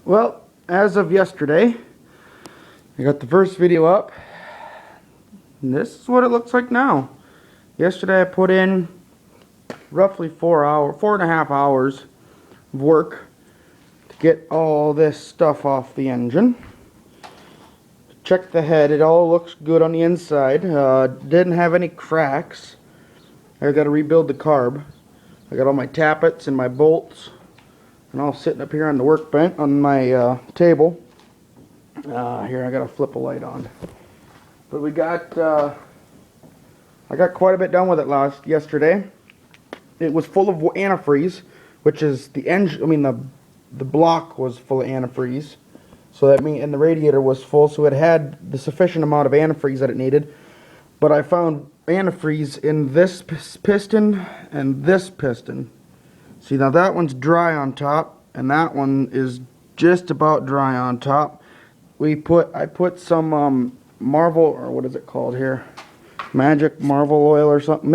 Well, as of yesterday, I got the first video up, and this is what it looks like now. Yesterday I put in roughly 4.5 hours of work to get all this stuff off the engine. Check the head, it all looks good on the inside. Didn't have any cracks. I got to rebuild the carb. I got all my tappets and my bolts and all sitting up here on the workbench on my table. Here, I gotta flip a light on. But we got, I got quite a bit done with it yesterday. It was full of antifreeze, which is the engine. I mean, the block was full of antifreeze. So that means, and the radiator was full, so it had the sufficient amount of antifreeze that it needed. But I found antifreeze in this piston and this piston. See, now that one's dry on top, and that one is just about dry on top. I put some Marvel, or what is it called here? Magic Marvel oil or something,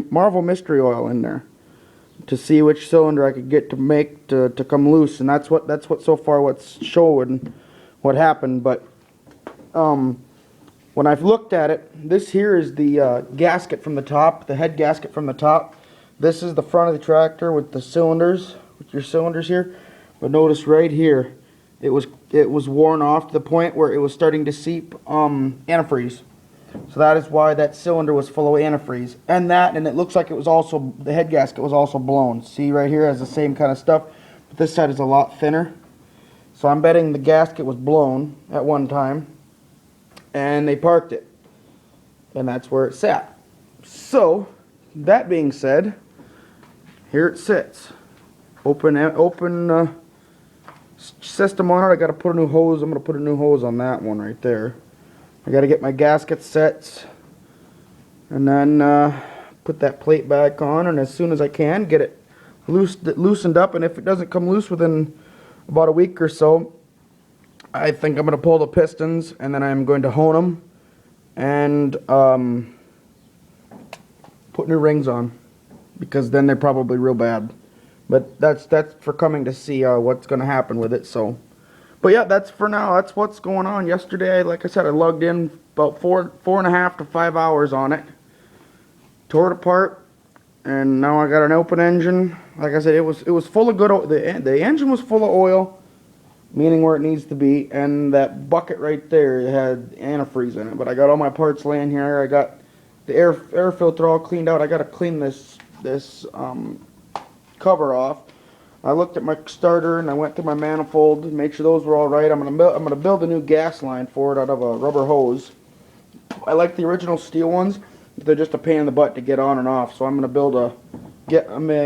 Marvel mystery oil in there to see which cylinder I could get to make to come loose, and that's what so far what's showing what happened. But when I've looked at it, this here is the gasket from the top, the head gasket from the top. This is the front of the tractor with the cylinders, with your cylinders here. But notice right here, it was worn off to the point where it was starting to seep antifreeze. So that is why that cylinder was full of antifreeze. And it looks like it was also, the head gasket was also blown. See right here, has the same kind of stuff, but this side is a lot thinner. So I'm betting the gasket was blown at one time, and they parked it. And that's where it sat. So, that being said, here it sits. Open system on it. I got to put a new hose. I'm going to put a new hose on that one right there. I got to get my gasket sets, and then put that plate back on, and as soon as I can, get it loosened up. And if it doesn't come loose within about a week or so, I think I'm going to pull the pistons, and then I'm going to hone them and put new rings on, because then they're probably real bad. But that's for coming to see what's going to happen with it. So, but yeah, that's for now. That's what's going on. Yesterday, like I said, I lugged in about 4.5 to 5 hours on it, tore it apart, and now I got an open engine. Like I said, it was full of good oil. The engine was full of oil, meaning where it needs to be, and that bucket right there had antifreeze in it. But I got all my parts laying here. I got the air filter all cleaned out. I got to clean this cover off. I looked at my starter and I went through my manifold and made sure those were all right. I'm gonna build a new gas line for it out of a rubber hose. I like the original steel ones, but they're just a pain in the butt to get on and off. So I'm gonna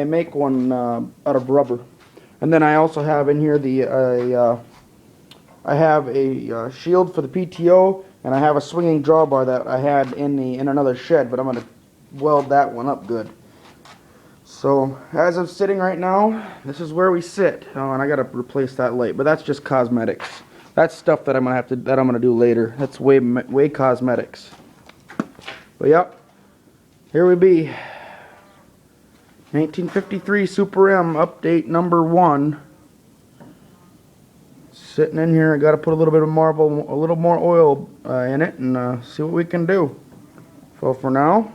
make one out of rubber. And then I also have in here I have a shield for the PTO, and I have a swinging drawbar that I had in another shed, but I'm gonna weld that one up good. So as of sitting right now, this is where we sit. Oh, and I gotta replace that light, but that's just cosmetics. That's stuff that I'm gonna do later. That's way cosmetics. But yep, here we be. 1953 Super M update number 1. Sitting in here, I gotta put a little bit of Marvel, a little more oil in it, and see what we can do. So for now,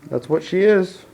that's what she is.